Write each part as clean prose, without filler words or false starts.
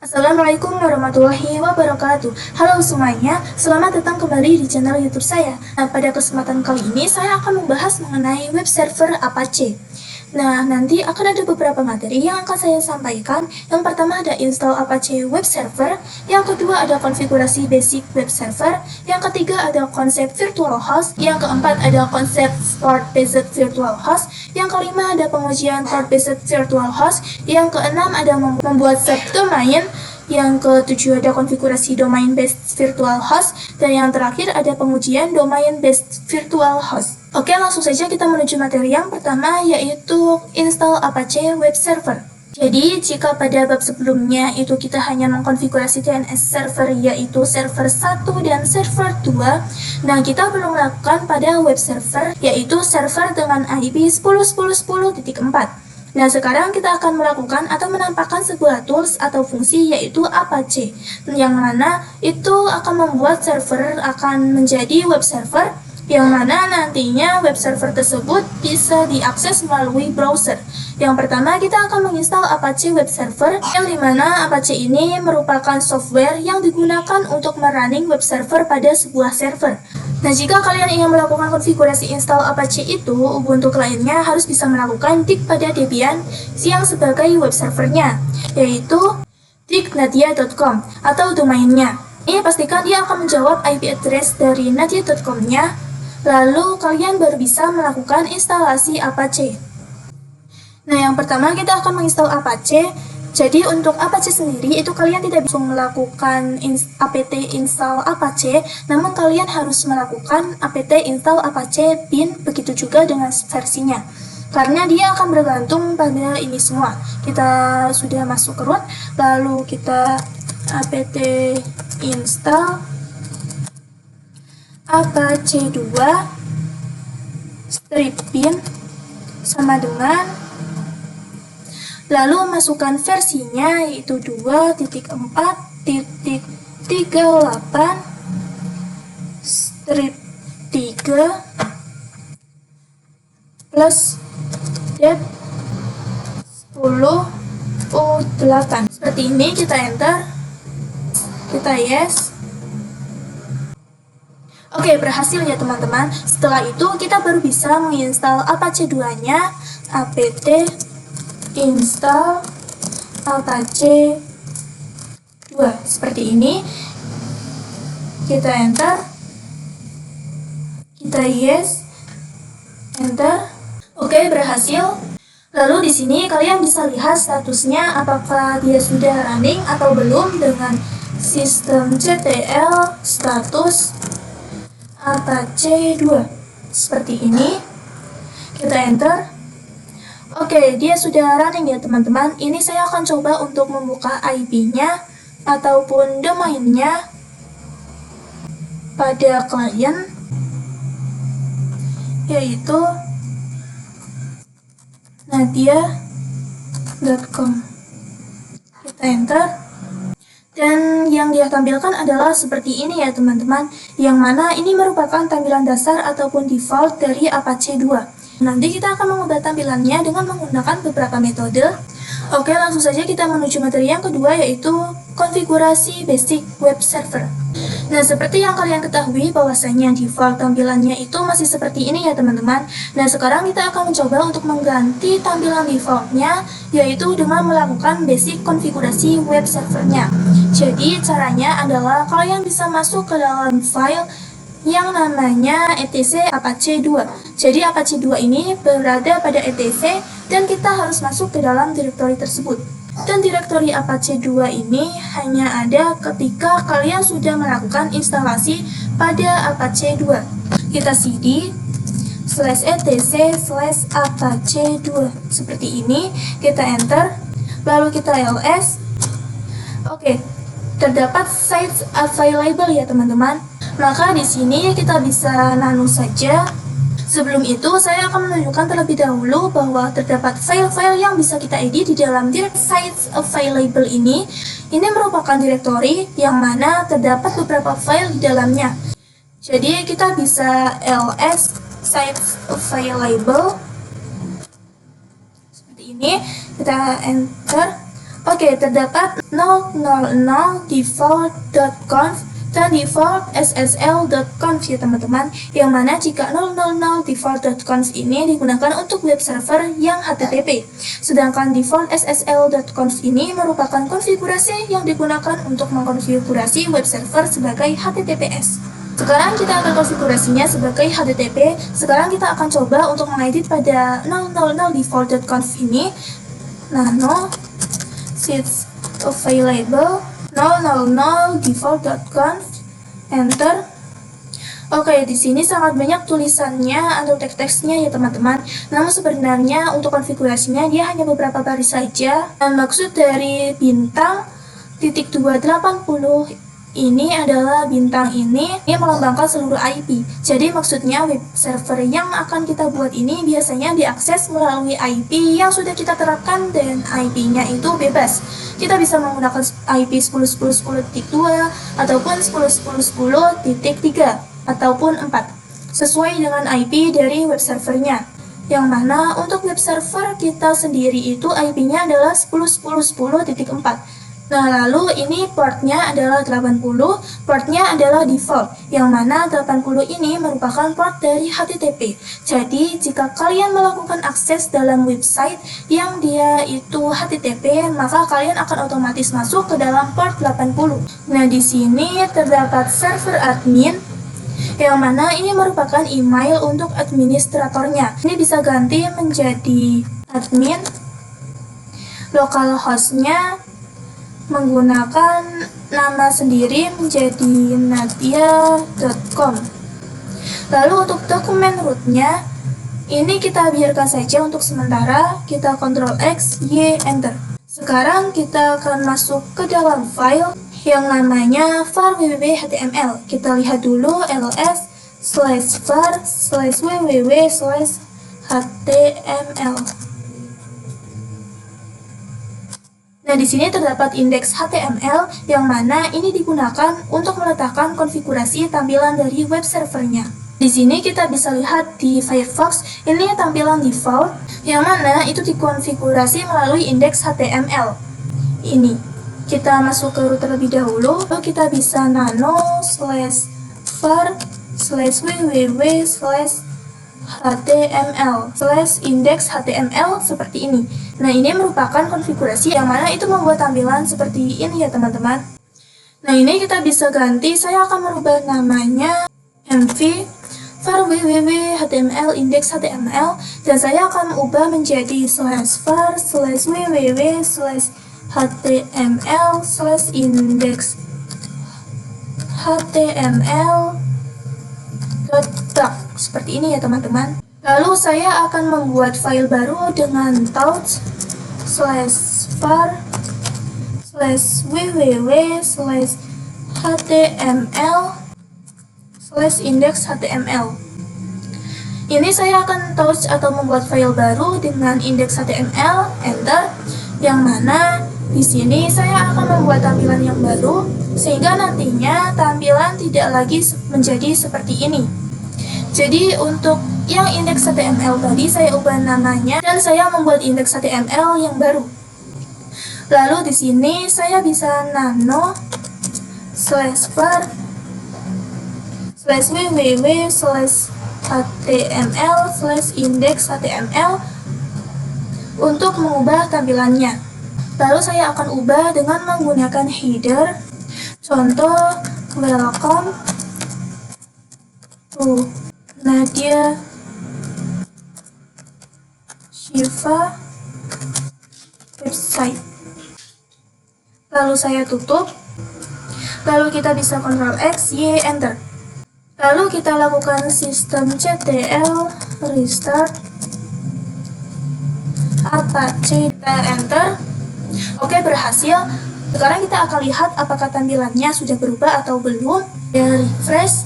Assalamualaikum warahmatullahi wabarakatuh. Halo semuanya, selamat datang kembali di channel YouTube saya. Nah, pada kesempatan kali ini saya akan membahas mengenai web server Apache. Nah, nanti akan ada beberapa materi yang akan saya sampaikan. Yang pertama ada install Apache Web Server, yang kedua ada konfigurasi basic web server, yang ketiga ada konsep virtual host, yang keempat ada konsep port-based virtual host, yang kelima ada pengujian port-based virtual host, yang keenam ada membuat subdomain, yang ketujuh ada konfigurasi domain based virtual host, dan yang terakhir ada pengujian domain based virtual host. Oke, langsung saja kita menuju materi yang pertama, yaitu install Apache Web Server. Jadi, jika pada bab sebelumnya itu kita hanya mengkonfigurasi DNS server, yaitu server 1 dan server 2, nah kita belum melakukan pada web server, yaitu server dengan IP 10.10.10.4. Nah, sekarang kita akan melakukan atau menampakkan sebuah tools atau fungsi, yaitu Apache, yang mana itu akan membuat server akan menjadi web server, yang mana nantinya web server tersebut bisa diakses melalui browser. Yang pertama, kita akan menginstal Apache Web Server, yang dimana Apache ini merupakan software yang digunakan untuk merunning web server pada sebuah server. Nah, jika kalian ingin melakukan konfigurasi install Apache itu, Ubuntu kliennya harus bisa melakukan dig pada Debian yang sebagai web servernya, yaitu dignadia.com atau domainnya. Ini pastikan dia akan menjawab IP address dari nadia.com-nya, lalu kalian baru bisa melakukan instalasi Apache. Nah, yang pertama kita akan menginstal Apache. Jadi untuk Apache sendiri itu kalian tidak bisa melakukan apt install Apache, namun kalian harus melakukan apt install Apache bin, begitu juga dengan versinya. Karena dia akan bergantung pada ini semua. Kita sudah masuk ke root, lalu kita apt install Apache 2 strip bin sama dengan, lalu masukkan versinya yaitu 2.4.38 strip 3 plus dep 10.8. Seperti ini, kita enter, kita yes. Oke, berhasil ya teman-teman. Setelah itu kita baru bisa menginstal Apache 2-nya, apt install Apache 2. Seperti ini. Kita enter, kita yes, enter. Oke, berhasil. Lalu di sini kalian bisa lihat statusnya, apakah dia sudah running atau belum dengan systemctl status Apache 2. Seperti ini. Kita enter. Oke, dia sudah running ya teman-teman. Ini saya akan coba untuk membuka IP-nya ataupun domainnya pada klien, yaitu nadia.com. Kita enter. Dan yang dia tampilkan adalah seperti ini ya teman-teman, yang mana ini merupakan tampilan dasar ataupun default dari Apache 2. Nanti kita akan mengubah tampilannya dengan menggunakan beberapa metode. Oke, langsung saja kita menuju materi yang kedua, yaitu konfigurasi basic web server. Nah, seperti yang kalian ketahui bahwasanya default tampilannya itu masih seperti ini ya teman-teman. Nah, sekarang kita akan mencoba untuk mengganti tampilan defaultnya, yaitu dengan melakukan basic konfigurasi web servernya. Jadi caranya adalah kalian bisa masuk ke dalam file yang namanya etc apache 2. Jadi Apache 2 ini berada pada etc dan kita harus masuk ke dalam direktori tersebut. Dan direktori Apache 2 ini hanya ada ketika kalian sudah melakukan instalasi pada Apache 2. Kita cd /etc/apache 2 seperti ini, kita enter, lalu kita ls. Oke, terdapat sites available ya teman-teman. Maka di sini kita bisa nano saja. Sebelum itu, saya akan menunjukkan terlebih dahulu bahwa terdapat file-file yang bisa kita edit di dalam direct sites available ini. Ini merupakan direktori yang mana terdapat beberapa file di dalamnya. Jadi kita bisa ls sites available seperti ini, kita enter. Oke, terdapat 000 default.conf dan default ssl.conf ya teman-teman, yang mana jika 000 default.conf ini digunakan untuk web server yang HTTP, sedangkan default ssl.conf ini merupakan konfigurasi yang digunakan untuk mengkonfigurasi web server sebagai HTTPS. Sekarang kita akan konfigurasinya sebagai HTTP. Sekarang kita akan coba untuk mengedit pada 000 default.conf ini. Nano seats available 000 default.conf, enter. Oke, di sini sangat banyak tulisannya atau teks-teksnya ya teman-teman. Namun sebenarnya untuk konfigurasinya dia hanya beberapa baris saja. Dan maksud dari bintang titik 280 ini adalah bintang ini melambangkan seluruh IP. Jadi maksudnya web server yang akan kita buat ini biasanya diakses melalui IP yang sudah kita terapkan dan IP-nya itu bebas. Kita bisa menggunakan IP 10.10.10.2 ataupun 10.10.10.3 ataupun 4 sesuai dengan IP dari web servernya. Yang mana untuk web server kita sendiri itu IP-nya adalah 10.10.10.4. Nah, lalu ini portnya adalah 80, portnya adalah default, yang mana 80 ini merupakan port dari HTTP. Jadi, jika kalian melakukan akses dalam website yang dia itu HTTP, maka kalian akan otomatis masuk ke dalam port 80. Nah, di sini terdapat server admin, yang mana ini merupakan email untuk administratornya. Ini bisa ganti menjadi admin, localhost-nya menggunakan nama sendiri menjadi nadia.com. Lalu untuk dokumen rootnya ini kita biarkan saja untuk sementara. Kita Ctrl X, Y, Enter. Sekarang kita akan masuk ke dalam file yang namanya var www.html. Kita lihat dulu ls/var/www/html. Nah, di sini terdapat indeks HTML yang mana ini digunakan untuk meletakkan konfigurasi tampilan dari web servernya. Di sini kita bisa lihat di Firefox, ini tampilan default yang mana itu dikonfigurasi melalui indeks HTML. Ini. Kita masuk ke root terlebih dahulu, lalu kita bisa nano/var/www/html/index.html seperti ini. Nah, ini merupakan konfigurasi yang mana itu membuat tampilan seperti ini ya teman-teman. Nah, ini kita bisa ganti. Saya akan merubah namanya mv var/www.html/index.html dan saya akan ubah menjadi /var/www/html/index.html.doc seperti ini ya teman-teman. Lalu saya akan membuat file baru dengan touch/var/www/html/index.html. Ini saya akan touch atau membuat file baru dengan index.html, enter, yang mana di sini saya akan membuat tampilan yang baru sehingga nantinya tampilan tidak lagi menjadi seperti ini. Jadi untuk yang index.html tadi saya ubah namanya dan saya membuat index.html yang baru. Lalu di sini saya bisa nano/www/html/index.html untuk mengubah tampilannya. Lalu saya akan ubah dengan menggunakan header. Contoh, welcome to Nadia Shiva website. Lalu saya tutup. Lalu kita bisa Ctrl X, Y, Enter. Lalu kita lakukan systemctl restart apache, kita enter. Oke, berhasil. Sekarang kita akan lihat apakah tampilannya sudah berubah atau belum. Ya, refresh.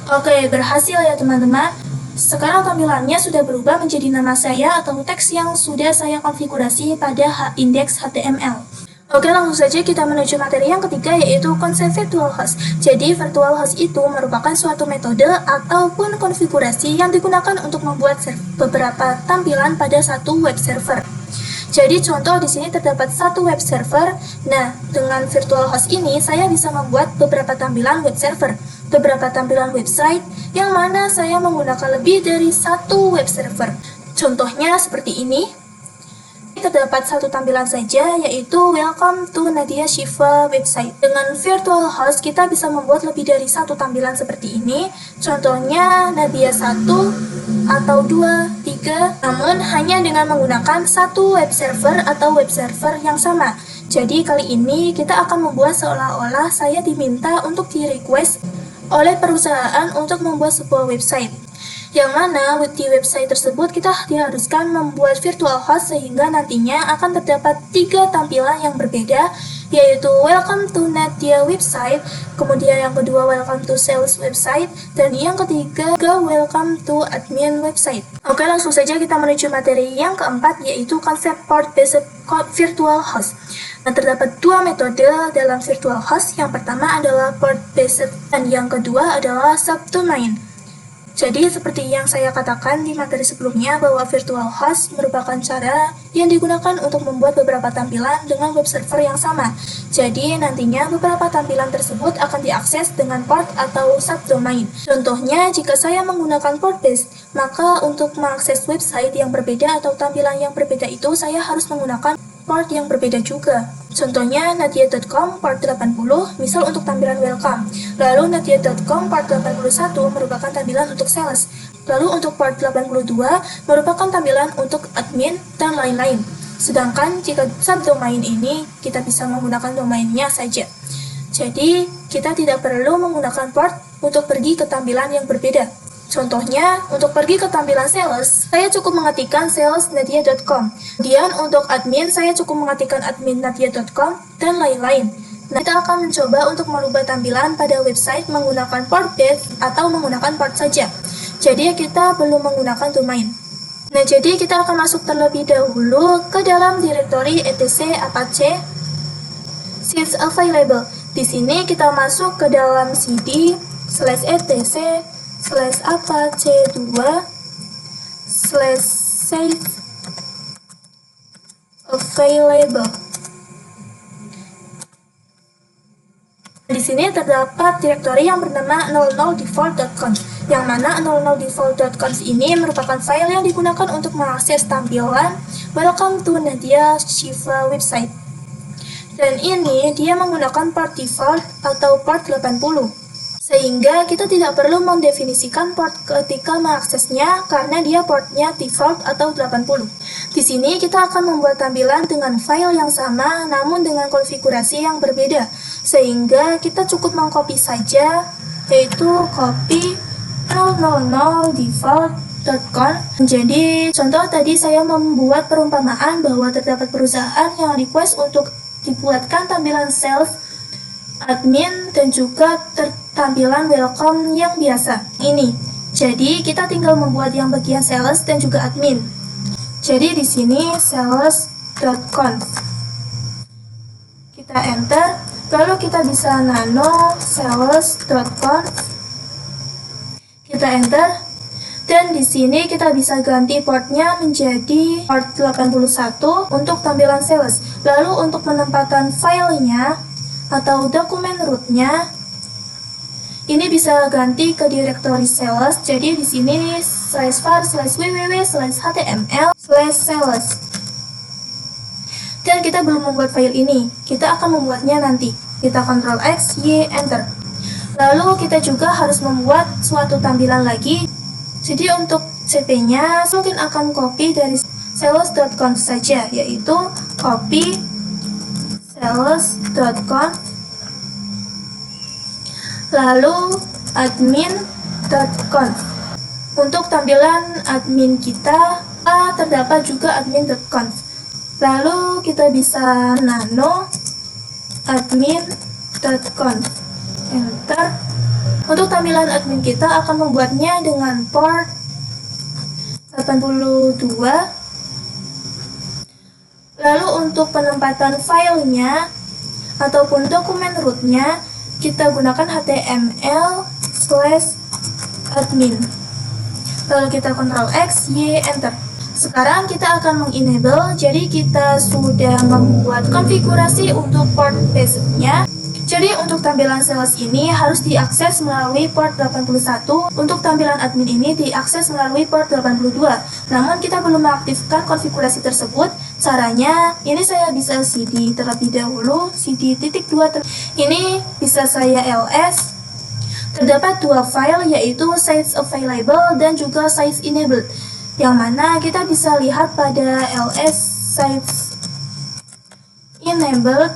Oke, berhasil ya teman-teman. Sekarang tampilannya sudah berubah menjadi nama saya atau teks yang sudah saya konfigurasi pada indeks HTML. Oke, langsung saja kita menuju materi yang ketiga, yaitu konsep virtual host. Jadi, virtual host itu merupakan suatu metode ataupun konfigurasi yang digunakan untuk membuat beberapa tampilan pada satu web server. Jadi, contoh di sini terdapat satu web server. Nah, dengan virtual host ini, saya bisa membuat beberapa tampilan web server, beberapa tampilan website, yang mana saya menggunakan lebih dari satu web server. Contohnya seperti ini. Terdapat satu tampilan saja, yaitu Welcome to Nadia Shiva website. Dengan virtual host, kita bisa membuat lebih dari satu tampilan seperti ini. Contohnya Nadia 1 atau 2, 3, namun hanya dengan menggunakan satu web server atau web server yang sama. Jadi kali ini kita akan membuat seolah-olah saya diminta untuk di-request oleh perusahaan untuk membuat sebuah website. Yang mana di website tersebut kita diharuskan membuat virtual host sehingga nantinya akan terdapat 3 tampilan yang berbeda, yaitu Welcome to Nadia website, kemudian yang kedua Welcome to sales website, dan yang ketiga Welcome to admin website. Oke, langsung saja kita menuju materi yang keempat, yaitu konsep port-based virtual host. Nah, terdapat 2 metode dalam virtual host. Yang pertama adalah port-based dan yang kedua adalah subdomain. Jadi seperti yang saya katakan di materi sebelumnya bahwa virtual host merupakan cara yang digunakan untuk membuat beberapa tampilan dengan web server yang sama. Jadi nantinya beberapa tampilan tersebut akan diakses dengan port atau subdomain. Contohnya jika saya menggunakan port based, maka untuk mengakses website yang berbeda atau tampilan yang berbeda itu saya harus menggunakan port yang berbeda juga. Contohnya nadia.com port 80, misal untuk tampilan welcome. Lalu nadia.com port 81 merupakan tampilan untuk sales. Lalu untuk port 82 merupakan tampilan untuk admin dan lain-lain. Sedangkan jika subdomain ini kita bisa menggunakan domainnya saja. Jadi kita tidak perlu menggunakan port untuk pergi ke tampilan yang berbeda. Contohnya, untuk pergi ke tampilan sales, saya cukup mengetikkan salesnadia.com. Kemudian untuk admin, saya cukup mengetikkan adminnadia.com, dan lain-lain. Nah, kita akan mencoba untuk merubah tampilan pada website menggunakan port based atau menggunakan port saja. Jadi, kita belum menggunakan domain. Nah, jadi kita akan masuk terlebih dahulu ke dalam direktori etc apache sheets available. Di sini kita masuk ke dalam cd /etc /apache2 /save available. Di sini terdapat direktori yang bernama 00default.conf, yang mana 00default.conf ini merupakan file yang digunakan untuk mengakses tampilan Welcome to Nadia Shiva website. Dan ini dia menggunakan port default atau port 80. Sehingga kita tidak perlu mendefinisikan port ketika mengaksesnya karena dia portnya default atau 80. Di sini kita akan membuat tampilan dengan file yang sama namun dengan konfigurasi yang berbeda. Sehingga kita cukup mengcopy saja, yaitu copy 000 default.conf. Jadi contoh tadi saya membuat perumpamaan bahwa terdapat perusahaan yang request untuk dibuatkan tampilan sales, admin, dan juga tampilan welcome yang biasa ini. Jadi kita tinggal membuat yang bagian sales dan juga admin. Jadi di sini sales.conf. Kita enter, lalu kita bisa nano sales.conf. Kita enter, dan di sini kita bisa ganti portnya menjadi port 81 untuk tampilan sales. Lalu untuk penempatan filenya atau dokumen rootnya, ini bisa ganti ke direktori sales. Jadi di sini /var/www/html/sales. Dan kita belum membuat file ini, kita akan membuatnya nanti. Kita Ctrl X, Y, Enter. Lalu kita juga harus membuat suatu tampilan lagi. Jadi untuk cp-nya mungkin akan copy dari sales.conf saja, yaitu copy sales.conf, lalu admin.conf. Untuk tampilan admin kita terdapat juga admin.conf. Lalu kita bisa nano admin.conf. Enter. Untuk tampilan admin kita akan membuatnya dengan port 82. Lalu untuk penempatan filenya ataupun dokumen rootnya, kita gunakan html/admin. Lalu kita Ctrl X, Y, Enter. Sekarang kita akan mengenable, jadi kita sudah membuat konfigurasi untuk port basic-nya. Jadi untuk tampilan sales ini harus diakses melalui port 81, untuk tampilan admin ini diakses melalui port 82. Namun kita belum mengaktifkan konfigurasi tersebut. Caranya, ini saya bisa cd terlebih dahulu, cd.2, ini bisa saya ls. Terdapat dua file, yaitu sites available dan juga sites enabled, yang mana kita bisa lihat pada ls sites enabled,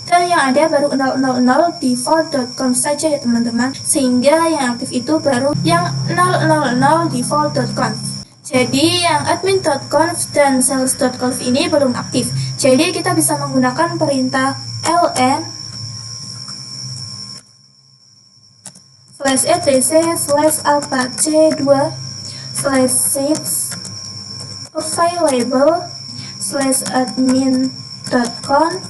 dan yang ada baru 000 default.conf saja ya teman-teman, sehingga yang aktif itu baru yang 000 default.conf. Jadi yang admin.conf dan sales.conf ini belum aktif, jadi kita bisa menggunakan perintah ln /etc/apache2 /sites available /admin.conf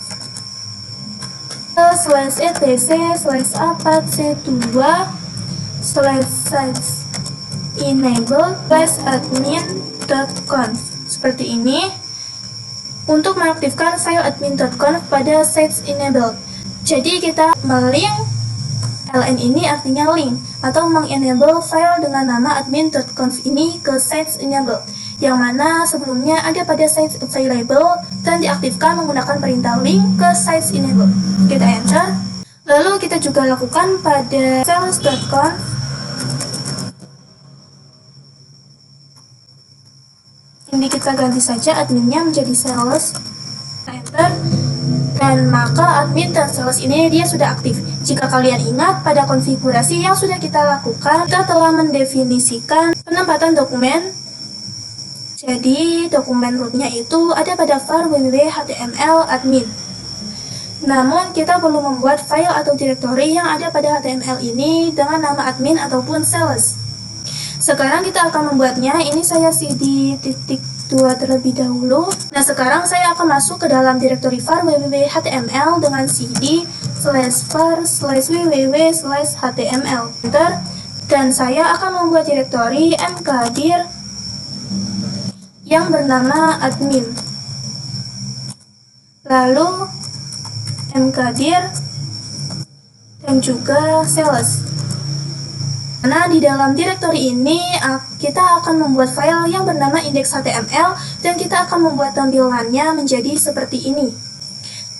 /etc/apache2 /sites enable /admin.conf. Seperti ini untuk mengaktifkan file admin.conf pada sites enabled. Jadi kita melink ln ini, artinya link atau mengenable file dengan nama admin.conf ini ke sites enabled, yang mana sebelumnya ada pada sites available dan diaktifkan menggunakan perintah link ke sites enabled. Kita enter. Lalu kita juga lakukan pada sales.conf. Ini kita ganti saja adminnya menjadi sales. Kita enter. Dan maka admin dan sales ini dia sudah aktif. Jika kalian ingat, pada konfigurasi yang sudah kita lakukan, kita telah mendefinisikan penempatan dokumen. Jadi dokumen rootnya itu ada pada var www.html_admin. Namun kita belum membuat file atau direktori yang ada pada HTML ini dengan nama admin ataupun sales. Sekarang kita akan membuatnya. Ini saya cd.2 terlebih dahulu. Nah, sekarang saya akan masuk ke dalam direktori var www.html dengan cd/var/www/html. Enter. Dan saya akan membuat direktori mkdir yang bernama admin. Lalu mkdir dan juga sales. Nah, di dalam direktori ini kita akan membuat file yang bernama index.html dan kita akan membuat tampilannya menjadi seperti ini,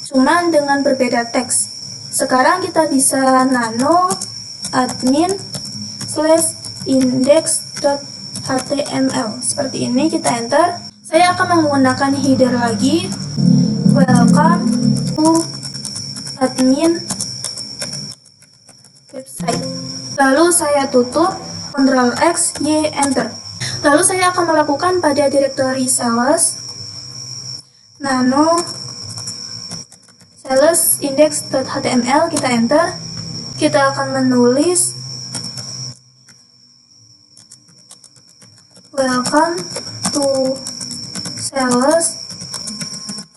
cuman dengan berbeda teks. Sekarang kita bisa nano admin /index.html seperti ini. Kita enter. Saya akan menggunakan header lagi, welcome to admin website. Lalu saya tutup, Ctrl X, Y, Enter. Lalu saya akan melakukan pada direktori sales, nano sales index.html, kita enter. Kita akan menulis welcome to sales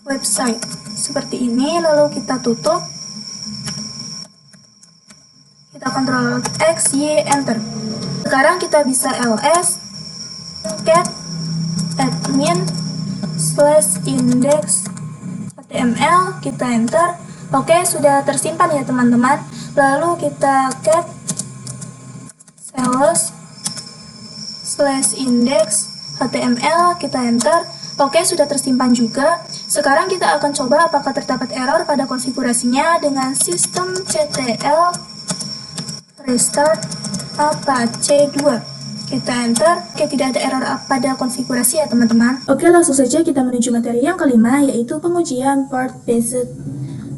website seperti ini. Lalu kita tutup. Kita Ctrl X, Y, Enter. Sekarang kita bisa ls cat admin /index.html, kita enter. Oke, sudah tersimpan ya teman-teman. Lalu kita cat sales /index.html, kita enter. Oke, sudah tersimpan juga. Sekarang kita akan coba apakah terdapat error pada konfigurasinya dengan systemctl restart apache2. Kita enter. Oke, tidak ada error pada konfigurasi ya teman-teman. Oke, langsung saja kita menuju materi yang kelima, yaitu pengujian port based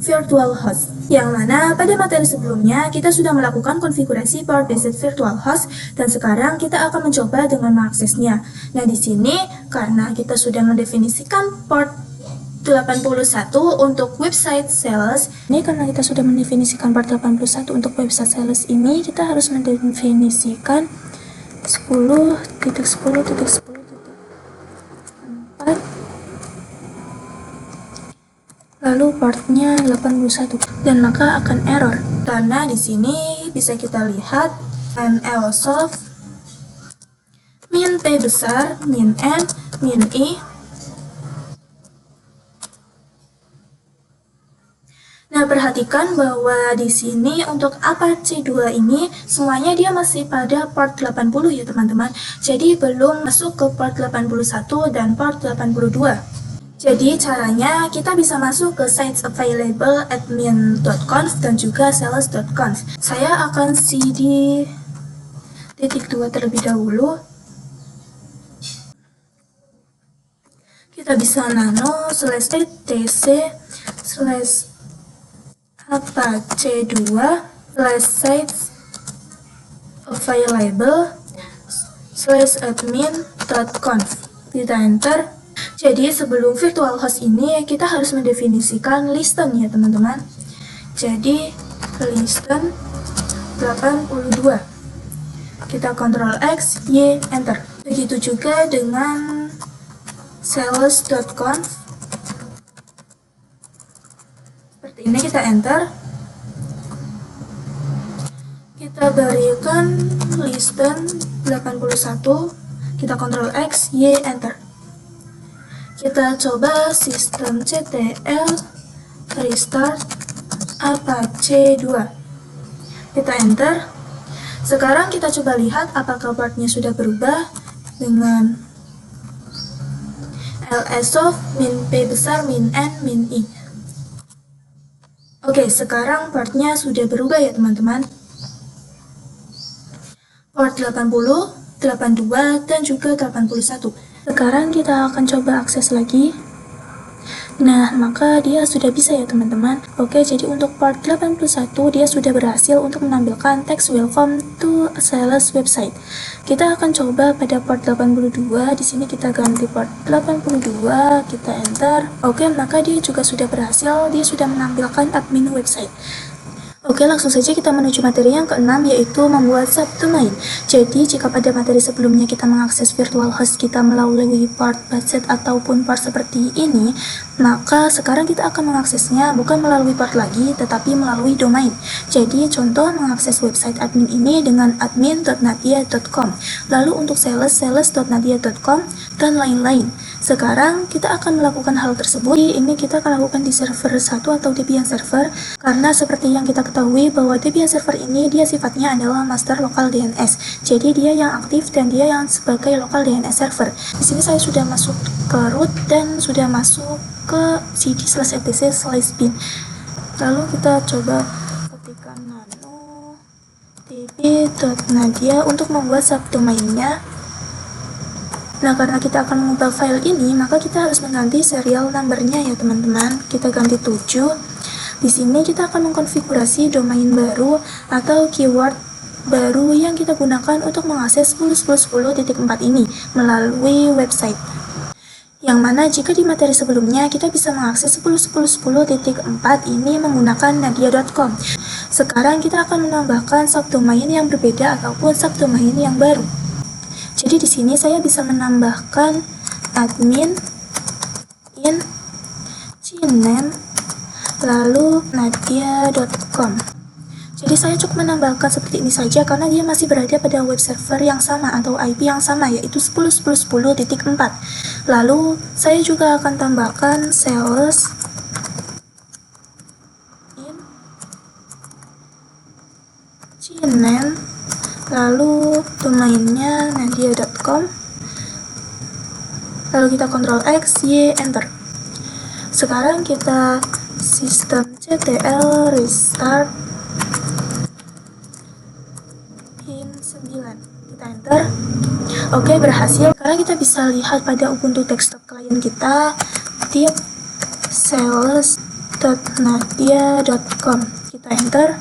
virtual host, yang mana pada materi sebelumnya kita sudah melakukan konfigurasi port based virtual host dan sekarang kita akan mencoba dengan mengaksesnya. Nah, di sini karena kita sudah mendefinisikan port 81 untuk website sales. Ini karena kita sudah mendefinisikan port 81 untuk website sales ini, kita harus mendefinisikan 10.10.10.4 lalu partnya 81, dan maka akan error. Karena di sini bisa kita lihat an else of min P besar, min N, min I. Nah, perhatikan bahwa di sini untuk Apache 2 ini semuanya dia masih pada part 80 ya teman-teman. Jadi belum masuk ke part 81 dan part 82. Jadi caranya kita bisa masuk ke sites available admin.conf dan juga sales.conf. Saya akan cd .2 terlebih dahulu. Kita bisa nano /etc/apache 2/sites available /admin.conf. Kita enter. Jadi sebelum virtual host ini kita harus mendefinisikan listen ya teman-teman. Jadi listen 82. Kita Ctrl X, Y, enter. Begitu juga dengan sales.conf. Seperti ini kita enter. Kita berikan listen 81. Kita Ctrl X, Y, enter. Kita coba systemctl restart apache 2. Kita enter. Sekarang kita coba lihat apakah partnya sudah berubah dengan ls of min P besar, min N, min I. Oke, sekarang partnya sudah berubah ya teman-teman. Port 80, 82, dan juga 81. Sekarang kita akan coba akses lagi. Nah, maka dia sudah bisa ya teman-teman. Oke, jadi untuk part 81 dia sudah berhasil untuk menampilkan teks welcome to sales website. Kita akan coba pada part 82. Di sini kita ganti part 82, kita enter. Oke, maka dia juga sudah berhasil. Dia sudah menampilkan admin website. Oke, langsung saja kita menuju materi yang keenam, yaitu membuat subdomain. Jadi, jika pada materi sebelumnya kita mengakses virtual host kita melalui part budget ataupun part seperti ini, maka sekarang kita akan mengaksesnya bukan melalui part lagi, tetapi melalui domain. Jadi, contoh mengakses website admin ini dengan admin.nadia.com, lalu untuk sales.nadia.com, dan lain-lain. Sekarang kita akan melakukan hal tersebut. Ini kita akan lakukan di server 1 atau Debian server, karena seperti yang kita ketahui bahwa Debian server ini dia sifatnya adalah master local DNS. Jadi dia yang aktif dan dia yang sebagai local DNS server. Di sini saya sudah masuk ke root dan sudah masuk ke cd/etc/bin. Lalu kita coba ketikkan nano db.nadia untuk membuat subdomainnya. Nah, karena kita akan mengubah file ini, maka kita harus mengganti serial number-nya ya teman-teman. Kita ganti 7. Di sini kita akan mengkonfigurasi domain baru atau keyword baru yang kita gunakan untuk mengakses 10.10.10.4 ini melalui website. Yang mana jika di materi sebelumnya kita bisa mengakses 10.10.10.4 ini menggunakan nadia.com. Sekarang kita akan menambahkan subdomain yang berbeda ataupun subdomain yang baru. Jadi di sini saya bisa menambahkan admin in cname lalu nadia.com. Jadi saya cukup menambahkan seperti ini saja karena dia masih berada pada web server yang sama atau IP yang sama, yaitu 10.10.10.4. Lalu saya juga akan tambahkan sales in cname lalu domainnya nadia.com. Lalu kita Ctrl X, Y, enter. Sekarang kita systemctl restart pin 9. Kita enter. Oke, berhasil. Sekarang kita bisa lihat pada Ubuntu desktop client kita tip sales.nadia.com. Kita enter.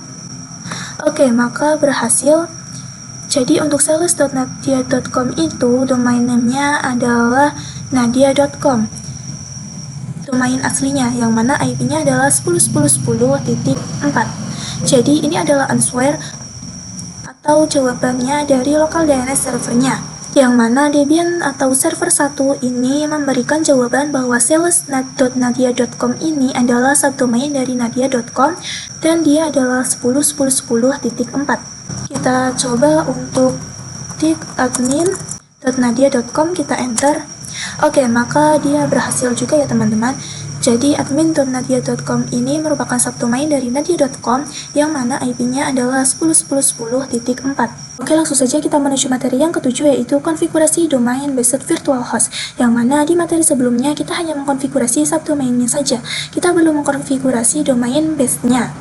Oke, maka berhasil. Jadi untuk sales.nadia.com itu domain name-nya adalah nadia.com. Domain aslinya yang mana IP-nya adalah 10.10.10.4. Jadi ini adalah answer atau jawabannya dari local DNS servernya. yang mana Debian atau server 1 ini memberikan jawaban bahwa sales.nadia.com ini adalah subdomain dari nadia.com dan dia adalah 10.10.10.4. Kita coba untuk tik admin.nadia.com, kita enter. Oke, maka dia berhasil juga ya teman-teman. Jadi admin.nadia.com ini merupakan subdomain dari nadia.com yang mana IP-nya adalah 10.10.10.4. Oke, langsung saja kita menuju materi yang ketujuh, yaitu konfigurasi domain based virtual host, yang mana di materi sebelumnya kita hanya mengkonfigurasi subdomainnya saja. Kita belum mengkonfigurasi domain base-nya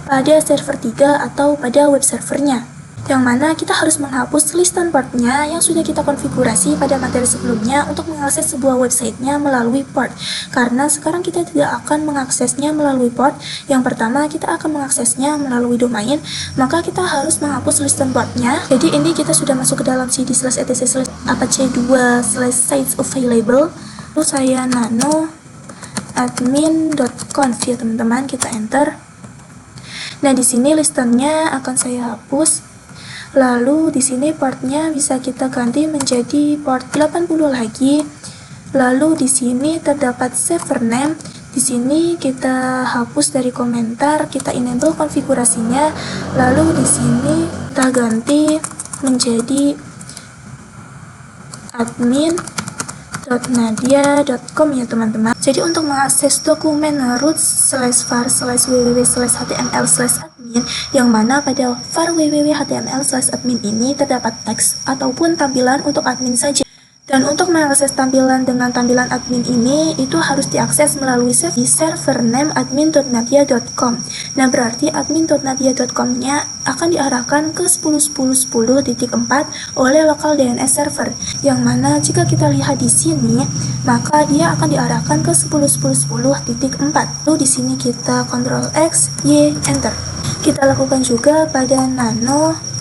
pada server 3 atau pada web servernya, yang mana kita harus menghapus listan portnya yang sudah kita konfigurasi pada materi sebelumnya untuk mengakses sebuah websitenya melalui port. Karena sekarang kita tidak akan mengaksesnya melalui port, yang pertama kita akan mengaksesnya melalui domain, maka kita harus menghapus listan portnya. Jadi ini kita sudah masuk ke dalam cd/etc/apache2/sites available, lalu saya nano admin.conf ya teman-teman, kita enter. Nah, di sini listannya akan saya hapus. Lalu di sini portnya bisa kita ganti menjadi port 80 lagi. Lalu di sini terdapat server name. Di sini kita hapus dari komentar, kita enable konfigurasinya. Lalu di sini kita ganti menjadi admin.nadia.com ya teman-teman. Jadi untuk mengakses dokumen root/var/www/html/admin, yang mana pada var www.html/admin ini terdapat teks ataupun tampilan untuk admin saja. Dan untuk mengakses tampilan dengan tampilan admin ini, itu harus diakses melalui server name admin.nadia.com. Nah, berarti admin.nadia.com-nya akan diarahkan ke 10.10.10.4 oleh local DNS server, yang mana jika kita lihat di sini, maka dia akan diarahkan ke 10.10.10.4. Lalu di sini kita Ctrl X, Y, Enter. Kita lakukan juga pada nano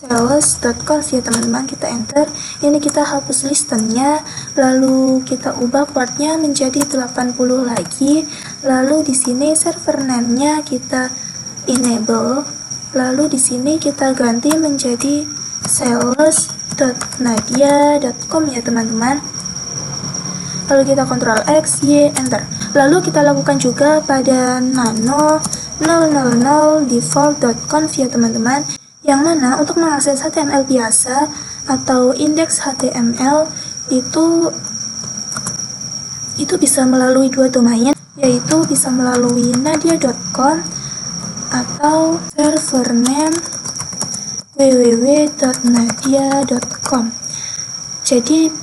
sales.conf ya teman-teman, kita enter. Ini kita hapus listennya, lalu kita ubah portnya menjadi 80 lagi. Lalu di sini server name-nya kita enable. Lalu di sini kita ganti menjadi sales.nadia.com ya teman-teman. Lalu kita Ctrl X, Y, Enter. Lalu kita lakukan juga pada nano 000 default.conf ya teman-teman, yang mana untuk mengakses HTML biasa atau indeks HTML itu bisa melalui dua domain, yaitu bisa melalui nadia.com atau server name www.nadia.com. Jadi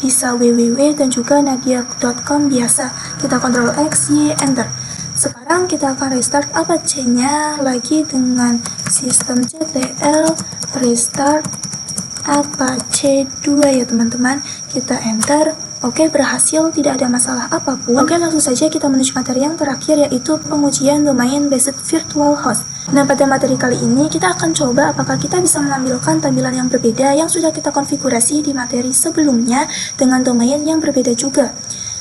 bisa www dan juga nadia.com biasa. Kita Ctrl X, Y, Enter. Sekarang kita akan restart Apache-nya lagi dengan systemctl restart Apache 2 ya teman-teman. Kita enter. Oke, berhasil, tidak ada masalah apapun. Oke, langsung saja kita menuju materi yang terakhir, yaitu pengujian domain based virtual host. Nah, pada materi kali ini kita akan coba apakah kita bisa menampilkan tampilan yang berbeda yang sudah kita konfigurasi di materi sebelumnya dengan domain yang berbeda juga,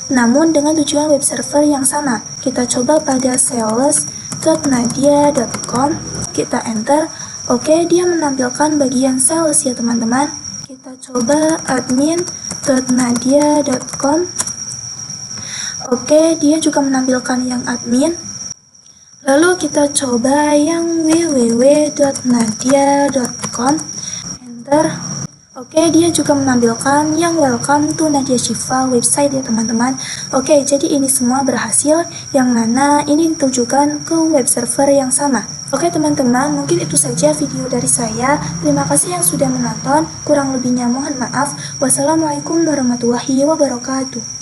namun dengan tujuan web server yang sama. Kita coba pada sales.nadia.com, kita enter. Oke, dia menampilkan bagian sales ya teman-teman. Kita coba admin.nadia.com. Oke, dia juga menampilkan yang admin. Lalu kita coba yang www.nadia.com, enter. Oke, dia juga menampilkan yang welcome to Nadia Shiva website ya teman-teman. Oke, jadi ini semua berhasil, yang mana ini ditujukan ke web server yang sama. Oke teman-teman, mungkin itu saja video dari saya. Terima kasih yang sudah menonton. Kurang lebihnya mohon maaf. Wassalamualaikum warahmatullahi wabarakatuh.